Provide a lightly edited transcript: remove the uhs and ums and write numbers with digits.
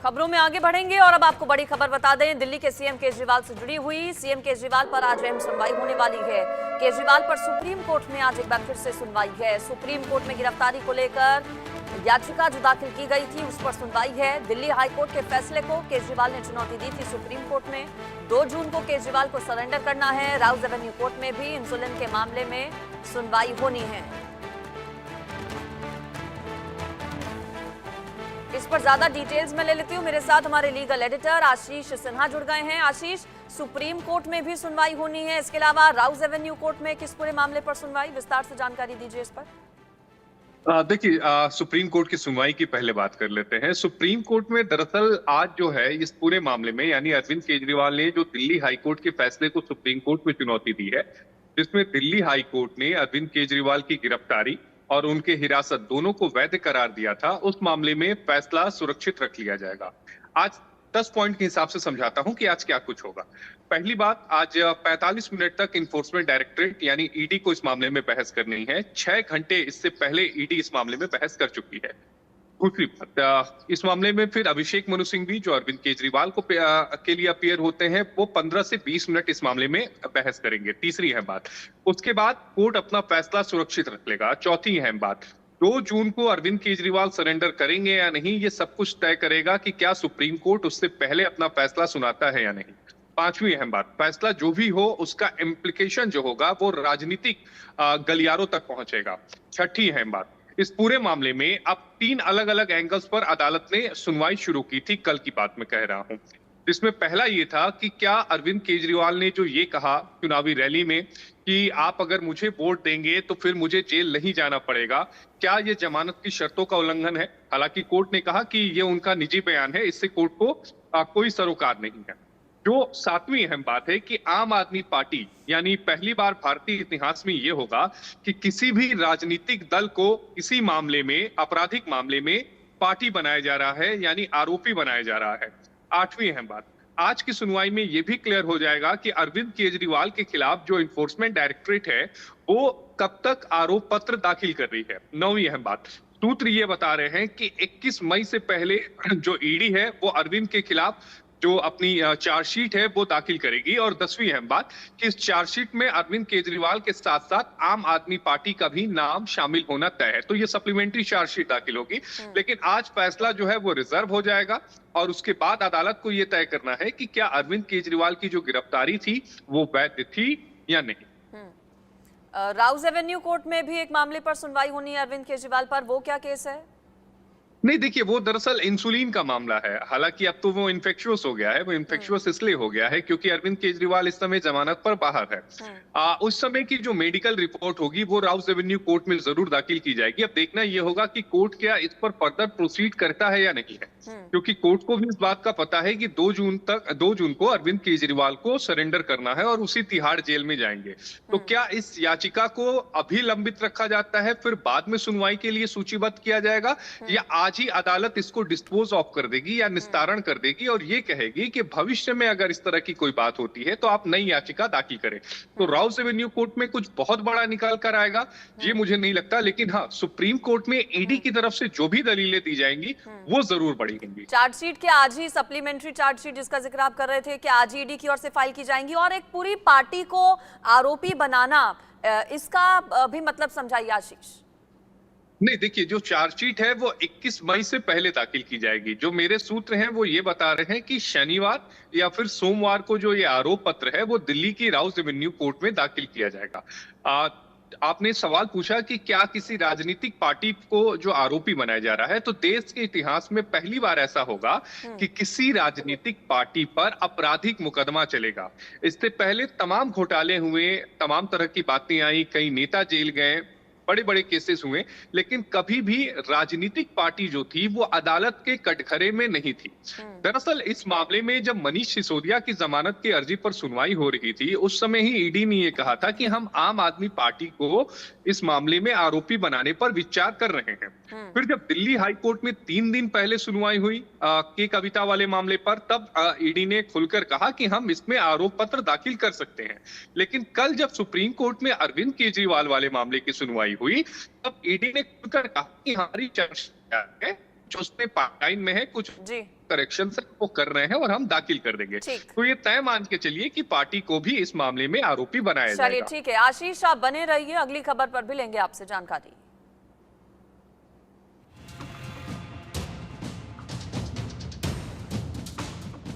खबरों में आगे बढ़ेंगे और अब आपको बड़ी खबर बता दें, दिल्ली के सीएम केजरीवाल से जुड़ी हुई। सीएम केजरीवाल पर आज अहम सुनवाई होने वाली है। केजरीवाल पर सुप्रीम कोर्ट में आज एक बार फिर से सुनवाई है। सुप्रीम कोर्ट में गिरफ्तारी को लेकर याचिका जो दाखिल की गई थी उस पर सुनवाई है। दिल्ली हाईकोर्ट के फैसले को केजरीवाल ने चुनौती दी थी सुप्रीम कोर्ट में। 2 जून को केजरीवाल को सरेंडर करना है। राउज एवेन्यू कोर्ट में भी इंसुलिन के मामले में सुनवाई होनी है। इस पर ज्यादा डिटेल्स में ले लेती हूँ। मेरे साथ हमारे लीगल एडिटर आशीष सिन्हा जुड़ गए हैं। आशीष, सुप्रीम कोर्ट में भी सुनवाई होनी है, इसके अलावा राउज एवेन्यू कोर्ट में किस पूरे मामले पर सुनवाई, विस्तार से जानकारी दीजिए इस पर। देखिए, सुप्रीम कोर्ट की सुनवाई की पहले बात कर लेते हैं। सुप्रीम कोर्ट में दरअसल आज जो है इस पूरे मामले में, यानी अरविंद केजरीवाल ने जो दिल्ली हाईकोर्ट के फैसले को सुप्रीम कोर्ट में चुनौती दी है, जिसमें दिल्ली हाईकोर्ट ने अरविंद केजरीवाल की गिरफ्तारी और उनके हिरासत दोनों को वैध करार दिया था, उस मामले में फैसला सुरक्षित रख लिया जाएगा। आज 10 पॉइंट के हिसाब से समझाता हूं कि आज क्या कुछ होगा। पहली बात, आज 45 मिनट तक इन्फोर्समेंट डायरेक्टरेट यानी ईडी को इस मामले में बहस करनी है। 6 घंटे इससे पहले ईडी इस मामले में बहस कर चुकी है। दूसरी बात, इस मामले में फिर अभिषेक मनु सिंघवी जो अरविंद केजरीवाल को के लिए अपीयर होते हैं, वो 15 से 20 मिनट इस मामले में बहस करेंगे। तीसरी अहम बात, उसके बाद कोर्ट अपना फैसला सुरक्षित रख लेगा। चौथी अहम बात, 2 जून को अरविंद केजरीवाल सरेंडर करेंगे या नहीं, ये सब कुछ तय करेगा कि क्या सुप्रीम कोर्ट उससे पहले अपना फैसला सुनाता है या नहीं। पांचवी अहम बात, फैसला जो भी हो उसका इम्प्लीकेशन जो होगा वो राजनीतिक गलियारों तक पहुंचेगा। छठी अहम बात, इस पूरे मामले में अब 3 अलग अलग एंगल्स पर अदालत ने सुनवाई शुरू की थी, कल की बात में कह रहा हूं। जिसमें पहला ये था कि क्या अरविंद केजरीवाल ने जो ये कहा चुनावी रैली में कि आप अगर मुझे वोट देंगे तो फिर मुझे जेल नहीं जाना पड़ेगा, क्या ये जमानत की शर्तों का उल्लंघन है। हालांकि कोर्ट ने कहा कि ये उनका निजी बयान है, इससे कोर्ट को कोई सरोकार नहीं है। जो 7वीं अहम बात है कि आम आदमी पार्टी, यानी पहली बार भारतीय इतिहास में यह होगा कि किसी भी राजनीतिक दल को इसी मामले में, आपराधिक मामले में पार्टी बनाया जा रहा है, यानी आरोपी बनाया जा रहा है। 8वीं अहम बात, आज की सुनवाई में यह भी क्लियर हो जाएगा कि अरविंद केजरीवाल के खिलाफ जो इन्फोर्समेंट डायरेक्टरेट है वो कब तक आरोप पत्र दाखिल कर रही है। 9वीं अहम बात, सूत्र ये बता रहे हैं कि 21 मई से पहले जो ईडी है वो अरविंद के खिलाफ जो अपनी चार्जशीट है वो दाखिल करेगी। और 10वीं अहम बात कि इस चार्जशीट में अरविंद केजरीवाल के साथ साथ आम आदमी पार्टी का भी नाम शामिल होना तय है। तो ये सप्लीमेंट्री चार्जशीट दाखिल होगी। लेकिन आज फैसला जो है वो रिजर्व हो जाएगा और उसके बाद अदालत को ये तय करना है कि क्या अरविंद केजरीवाल की जो गिरफ्तारी थी वो वैध थी या नहीं। राउज एवेन्यू कोर्ट में भी एक मामले पर सुनवाई होनी है अरविंद केजरीवाल पर, वो क्या केस है? नहीं, देखिए, वो दरअसल इंसुलिन का मामला है। हालांकि अब तो वो इन्फेक्शियस हो गया है। वो इन्फेक्शियस इसलिए हो गया है क्योंकि अरविंद केजरीवाल इस समय जमानत पर बाहर है। उस समय की जो मेडिकल रिपोर्ट होगी वो राउज एवेन्यू कोर्ट में जरूर दाखिल की जाएगी। अब देखना ये होगा कि कोर्ट क्या इस पर फर्दर प्रोसीड करता है या नहीं है, क्योंकि कोर्ट को भी इस बात का पता है कि 2 जून को अरविंद केजरीवाल को सरेंडर करना है और उसी तिहाड़ जेल में जाएंगे। तो क्या इस याचिका को अभी लंबित रखा जाता है, फिर बाद में सुनवाई के लिए सूचीबद्ध किया जाएगा, या आज ही अदालत इसको डिस्पोज ऑफ कर देगी या निस्तारण कर देगी और ये कहेगी कि भविष्य में अगर इस तरह की कोई बात होती है तो आप नई याचिका दाखिल करें। तो राउज एवेन्यू कोर्ट में कुछ बहुत बड़ा निकाल कर आएगा ये मुझे नहीं लगता, लेकिन हाँ, सुप्रीम कोर्ट में ईडी की तरफ से जो भी दलीलें दी जाएंगी वो जरूर बढ़ेंगी। चार्जशीट के आज ही, सप्लीमेंट्री चार्जशीट जिसका जिक्र आप कर रहे थे, कि आज ही ईडी की ओर से फाइल की जाएंगी और एक पूरी पार्टी को आरोपी बनाना, इसका भी मतलब समझाइए आशीष। नहीं, देखिए, जो चार्जशीट है वो 21 मई से पहले दाखिल की जाएगी। जो मेरे सूत्र हैं वो ये बता रहे हैं कि शनिवार या फिर सोमवार को जो ये आरोप पत्र है वो दिल्ली की राउज एवेन्यू कोर्ट में दाखिल किया जाएगा। आपने सवाल पूछा कि क्या किसी राजनीतिक पार्टी को जो आरोपी बनाया जा रहा है, तो देश के इतिहास में पहली बार ऐसा होगा कि किसी राजनीतिक पार्टी पर आपराधिक मुकदमा चलेगा। इससे पहले तमाम घोटाले हुए, तमाम तरह की बातें आई, कई नेता जेल गए, बड़े बड़े केसेस हुए, लेकिन कभी भी राजनीतिक पार्टी जो थी वो अदालत के कटघरे में नहीं थी। दरअसल इस मामले में जब मनीष सिसोदिया की जमानत की अर्जी पर सुनवाई हो रही थी, उस समय ही ईडी ने ये कहा था कि हम आम आदमी पार्टी को इस मामले में आरोपी बनाने पर विचार कर रहे हैं। फिर जब दिल्ली हाई कोर्ट में 3 दिन पहले सुनवाई हुई के कविता वाले मामले पर, तब ईडी ने खुलकर कहा कि हम इसमें आरोप पत्र दाखिल कर सकते हैं। लेकिन कल जब सुप्रीम कोर्ट में अरविंद केजरीवाल वाले मामले की सुनवाई हुई, तब ईडी ने खुलकर कहा कि हमारी चर्चा है जो उसमें पाइपलाइन में है, कुछ जी करेक्शन है वो कर रहे हैं और हम दाखिल कर देंगे। ठीक। तो ये तय मान के चलिए कि पार्टी को भी इस मामले में आरोपी बनाया चलिए जाएगा। ठीक है, आशीष आप बने रहिए, अगली खबर पर भी लेंगे आपसे जानकारी।